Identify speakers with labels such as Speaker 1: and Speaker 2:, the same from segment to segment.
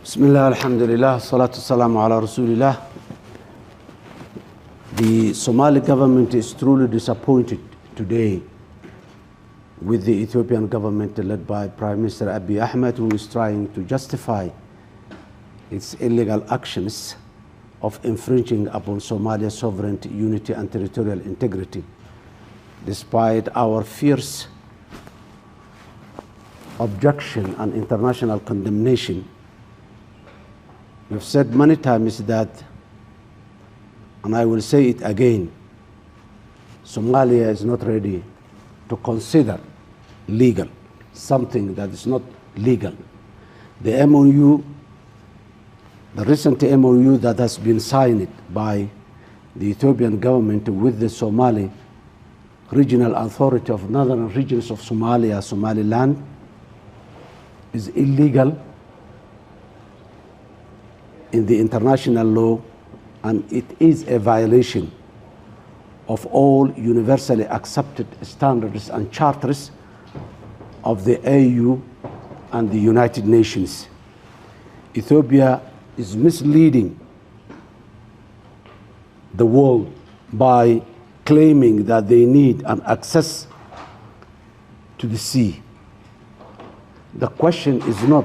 Speaker 1: Bismillah, alhamdulillah, salatu salam ala rasulillah. The Somali government is truly disappointed today with the Ethiopian government led by Prime Minister Abiy Ahmed, who is trying to justify its illegal actions of infringing upon Somalia's sovereignty, unity, and territorial integrity, despite our fierce objection and international condemnation. We've said many times that, and I will say it again, Somalia is not ready to consider legal something that is not legal. The MOU, the recent MOU that has been signed by the Ethiopian government with the Somali Regional Authority of Northern Regions of Somalia, Somaliland, is illegal in the international law, and it is a violation of all universally accepted standards and charters of the AU and the United Nations. Ethiopia is misleading the world by claiming that they need an access to the sea. The question is not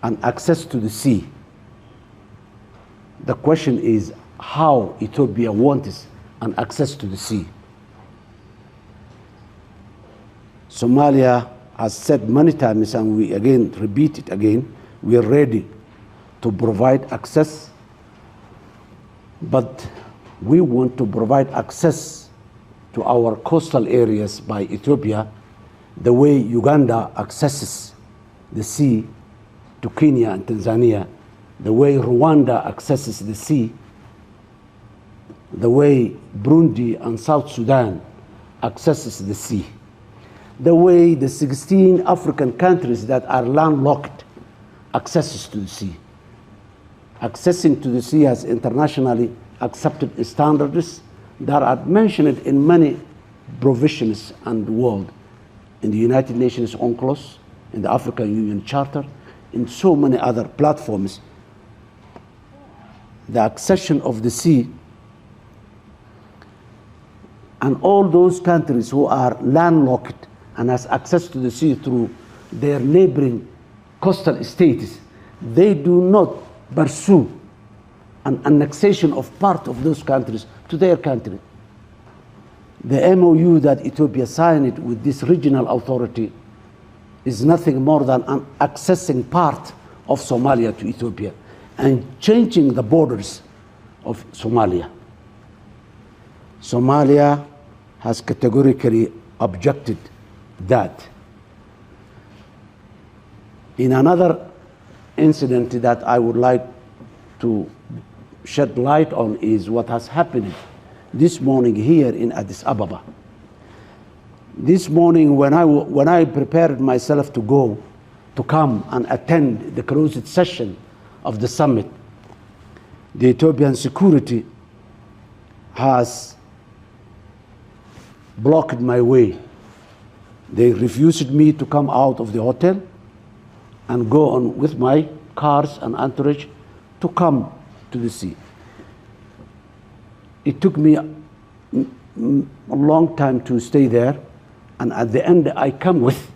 Speaker 1: an access to the sea. The question is how Ethiopia wants an access to the sea. Somalia has said many times, and we again repeat it again, we are ready to provide access, but we want to provide access to our coastal areas by Ethiopia the way Uganda accesses the sea to Kenya and Tanzania, the way Rwanda accesses the sea, the way Burundi and South Sudan accesses the sea, the way the 16 African countries that are landlocked accesses to the sea. Accessing to the sea has internationally accepted standards that are mentioned in many provisions and world, in the United Nations UNCLOS, in the African Union Charter, in so many other platforms. The accession of the sea, and all those countries who are landlocked and has access to the sea through their neighboring coastal states, they do not pursue an annexation of part of those countries to their country. The MOU that Ethiopia signed with this regional authority is nothing more than an accessing part of Somalia to Ethiopia and changing the borders of Somalia. Somalia has categorically objected that. In another incident that I would like to shed light on is what has happened this morning here in Addis Ababa. This morning when I prepared myself to come and attend the closed session of the summit, the Ethiopian security has blocked my way. They refused me to come out of the hotel and go on with my cars and entourage to come to the sea. It took me a long time to stay there, and at the end I come with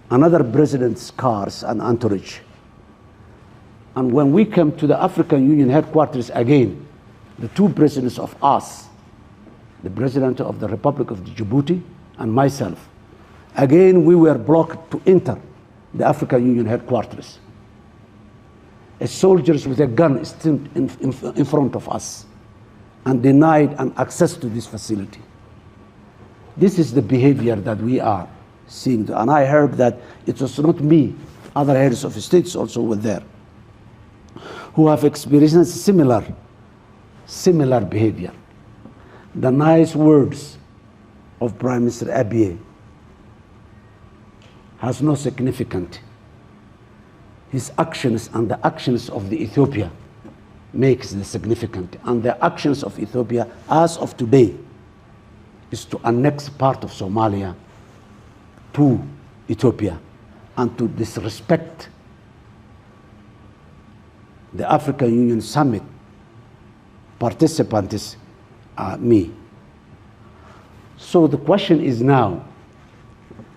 Speaker 1: another president's cars and entourage. And when we came to the African Union headquarters again, the two presidents of us, the president of the Republic of Djibouti and myself, again we were blocked to enter the African Union headquarters. Soldiers with a gun stood in front of us and denied an access to this facility. This is the behavior that we are seeing. And I heard that it was not me, other heads of states also were there, who have experienced similar behavior. The nice words of Prime Minister Abiy has no significance. His actions and the actions of the Ethiopia makes the significant. And the actions of Ethiopia as of today is to annex part of Somalia to Ethiopia and to disrespect the African Union Summit participants are me. So the question is now,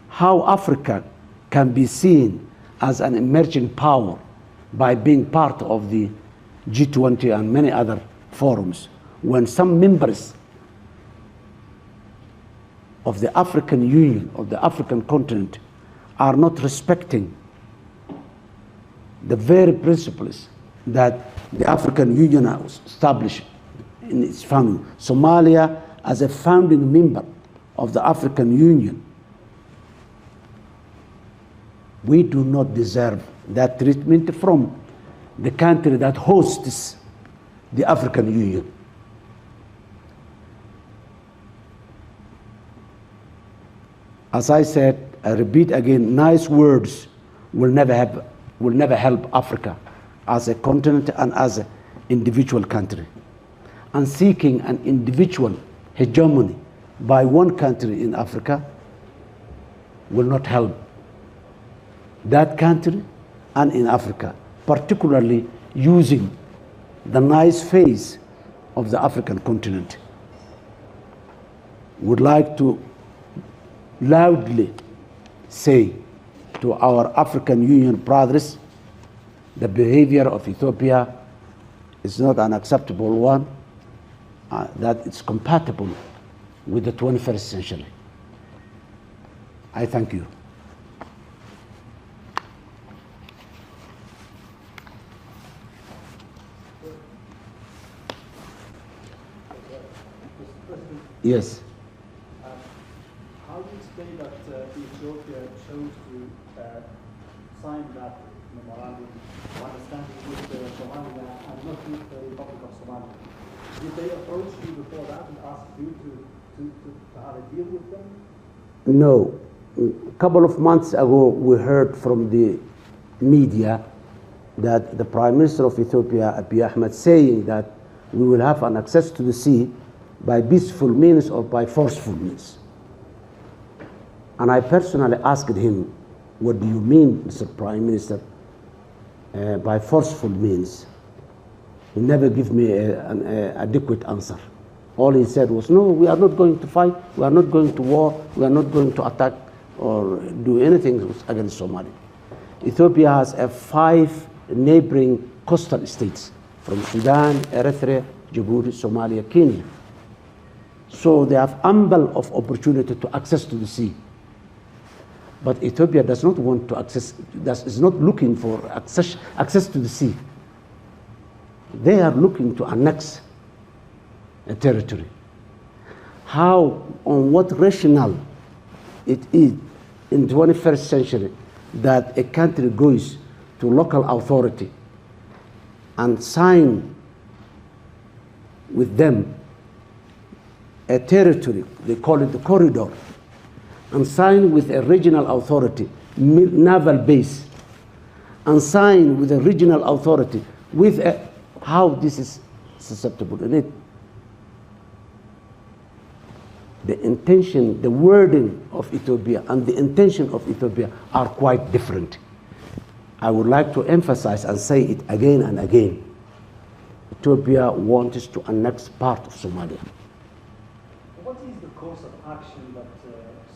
Speaker 1: how Africa can be seen as an emerging power by being part of the G20 and many other forums, when some members of the African Union, of the African continent, are not respecting the very principles that the African Union has established in its founding. Somalia, as a founding member of the African Union, we do not deserve that treatment from the country that hosts the African Union. As I said, I repeat again, nice words will never help Africa as a continent and as an individual country. And seeking an individual hegemony by one country in Africa will not help that country and in Africa, particularly using the nice face of the African continent. Would like to loudly say to our African Union brothers, the behavior of Ethiopia is not an acceptable one, that it's compatible with the 21st century. I thank you. Yes.
Speaker 2: How do you explain that Ethiopia chose to sign that memorandum of understanding with Somalia and not with the Republic of Somalia? Did they approach you before that and ask you to have a deal with them?
Speaker 1: No. A couple of months ago, we heard from the media that the Prime Minister of Ethiopia, Abiy Ahmed, saying that we will have an access to the sea by peaceful means or by forceful means. And I personally asked him, what do you mean, Mr. Prime Minister, by forceful means? He never gave me an adequate answer. All he said was, no, we are not going to fight, we are not going to war, we are not going to attack or do anything against Somalia. Ethiopia has 5 neighboring coastal states, from Sudan, Eritrea, Djibouti, Somalia, Kenya. So they have ample of opportunity to access to the sea. But Ethiopia does not want to access, is not looking for access to the sea. They are looking to annex a territory. How, on what rationale it is in the 21st century that a country goes to local authority and sign with them a territory, they call it the corridor, and sign with a regional authority, naval base, and sign with a regional authority with how this is susceptible in it. The intention, the wording of Ethiopia and the intention of Ethiopia are quite different. I would like to emphasize and say it again and again. Ethiopia wants to annex part of Somalia.
Speaker 2: What is the course of action that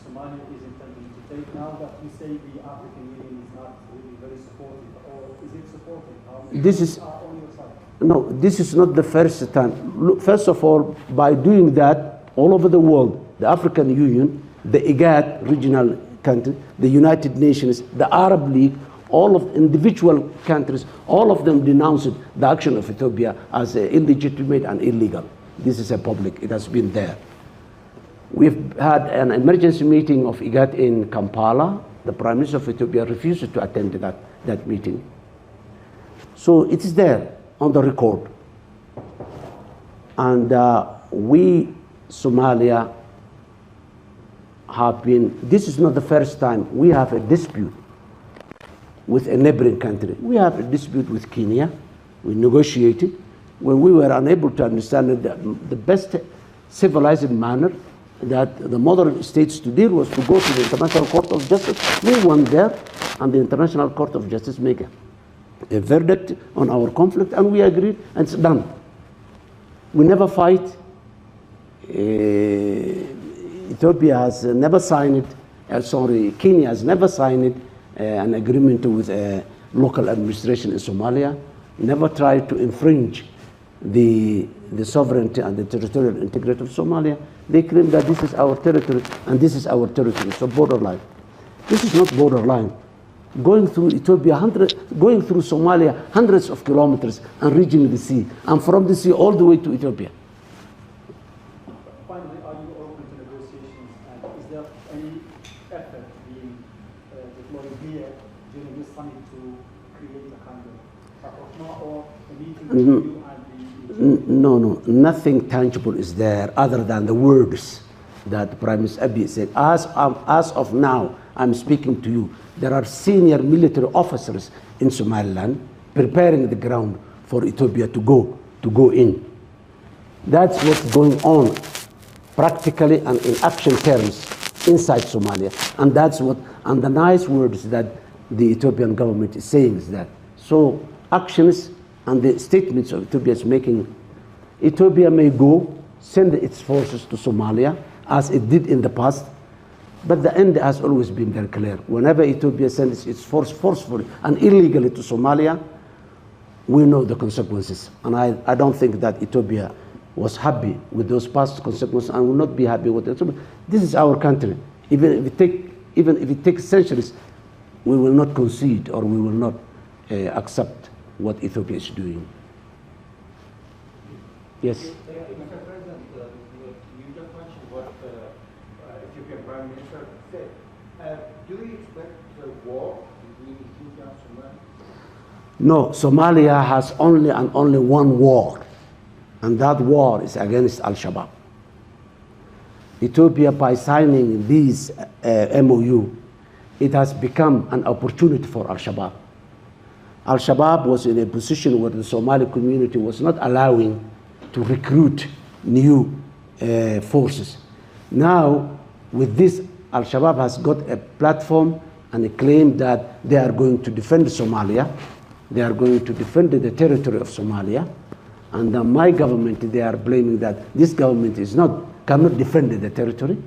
Speaker 2: Somalia is intending to take now that you say the African Union is not really very supportive, or is it supportive?
Speaker 1: This is
Speaker 2: are on your side?
Speaker 1: no. This is not the first time. Look, first of all, by doing that, all over the world, the African Union, the IGAD regional country, the United Nations, the Arab League, all of individual countries, all of them denounced the action of Ethiopia as illegitimate and illegal. This is a public. It has been there. We've had an emergency meeting of IGAD in Kampala. The Prime Minister of Ethiopia refused to attend that meeting. So it is there on the record. And we, Somalia, have been, this is not the first time we have a dispute with a neighboring country. We have a dispute with Kenya. We negotiated. When we were unable to understand the best civilized manner that the modern states to deal was to go to the International Court of Justice. We went there, and the International Court of Justice made a verdict on our conflict, and we agreed, and it's done. We never fight. Ethiopia has never signed it. Kenya has never signed an agreement with a local administration in Somalia. Never tried to infringe the sovereignty and the territorial integrity of Somalia. They claim that this is our territory and this is our territory. So borderline. This is not borderline. Going through Ethiopia, going through Somalia, hundreds of kilometers and reaching the sea, and from the sea all the way to Ethiopia.
Speaker 2: Finally, are you open to negotiations, and is there any effort being deployed here during this summit to create a kind of rapprochement or a meeting between you and the
Speaker 1: No, nothing tangible is there other than the words that Prime Minister Abiy said. As of now, I'm speaking to you, there are senior military officers in Somaliland preparing the ground for Ethiopia to go in. That's what's going on practically and in action terms inside Somalia. And that's what, and the nice words that the Ethiopian government is saying is that. So actions and the statements of Ethiopia is making, Ethiopia may go, send its forces to Somalia, as it did in the past, but the end has always been very clear. Whenever Ethiopia sends its force forcefully and illegally to Somalia, we know the consequences. And I don't think that Ethiopia was happy with those past consequences and will not be happy with it. This is our country. Even if it takes centuries, we will not concede or we will not accept what Ethiopia is doing. Yes?
Speaker 3: Mr. President, you just mentioned what Ethiopian Prime Minister said. Do you expect a war between Ethiopia and Somalia?
Speaker 1: No, Somalia has only one war, and that war is against Al-Shabaab. Ethiopia, by signing these MOU, it has become an opportunity for Al-Shabaab. Al-Shabaab was in a position where the Somali community was not allowing to recruit new forces. Now, with this, Al-Shabaab has got a platform and a claim that they are going to defend Somalia. They are going to defend the territory of Somalia. And my government, they are blaming that this government cannot defend the territory.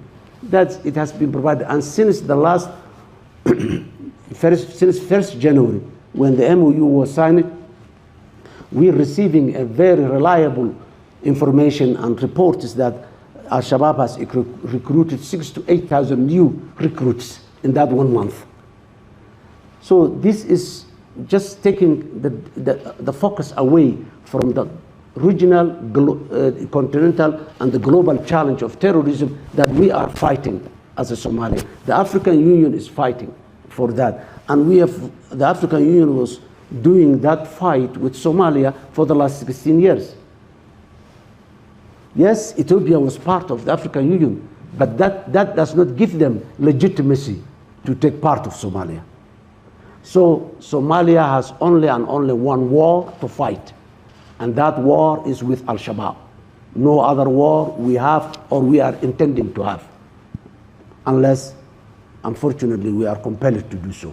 Speaker 1: It has been provided. And since the last, since 1st January, when the MOU was signed, we're receiving a very reliable information and reports that Al-Shabaab has recruited 6,000 to 8,000 new recruits in that 1 month. So this is just taking the focus away from the regional, continental, and the global challenge of terrorism that we are fighting as a Somalia. The African Union is fighting for that. And the African Union was doing that fight with Somalia for the last 16 years. Yes, Ethiopia was part of the African Union, but that does not give them legitimacy to take part of Somalia. So Somalia has only one war to fight, and that war is with Al-Shabaab. No other war we have or we are intending to have, unless, unfortunately, we are compelled to do so.